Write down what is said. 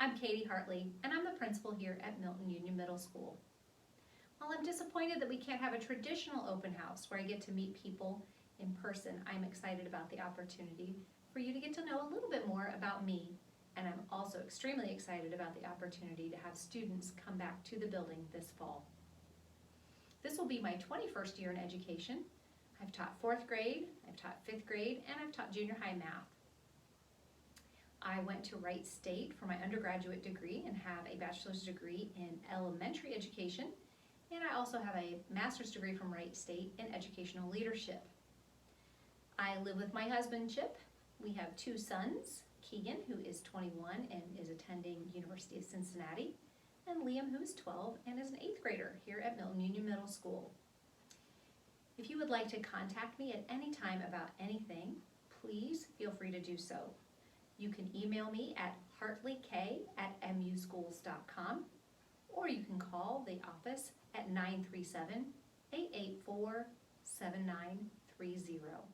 I'm Katie Hartley, and I'm the principal here at Milton-Union Middle School. While I'm disappointed that we can't have a traditional open house where I get to meet people in person, I'm excited about the opportunity for you to get to know a little bit more about me, and I'm also extremely excited about the opportunity to have students come back to the building this fall. This will be my 21st year in education. I've taught 4th grade, I've taught 5th grade, and I've taught junior high math. I went to Wright State for my undergraduate degree and have a bachelor's degree in elementary education, and I also have a master's degree from Wright State in educational leadership. I live with my husband, Chip. We have 2 sons, Keegan, who is 21 and is attending University of Cincinnati, and Liam, who is 12 and is an 8th grader here at Milton-Union Middle School. If you would like to contact me at any time about anything, please feel free to do so. You can email me at hartleyk@muschools.com, or you can call the office at 937-884-7930.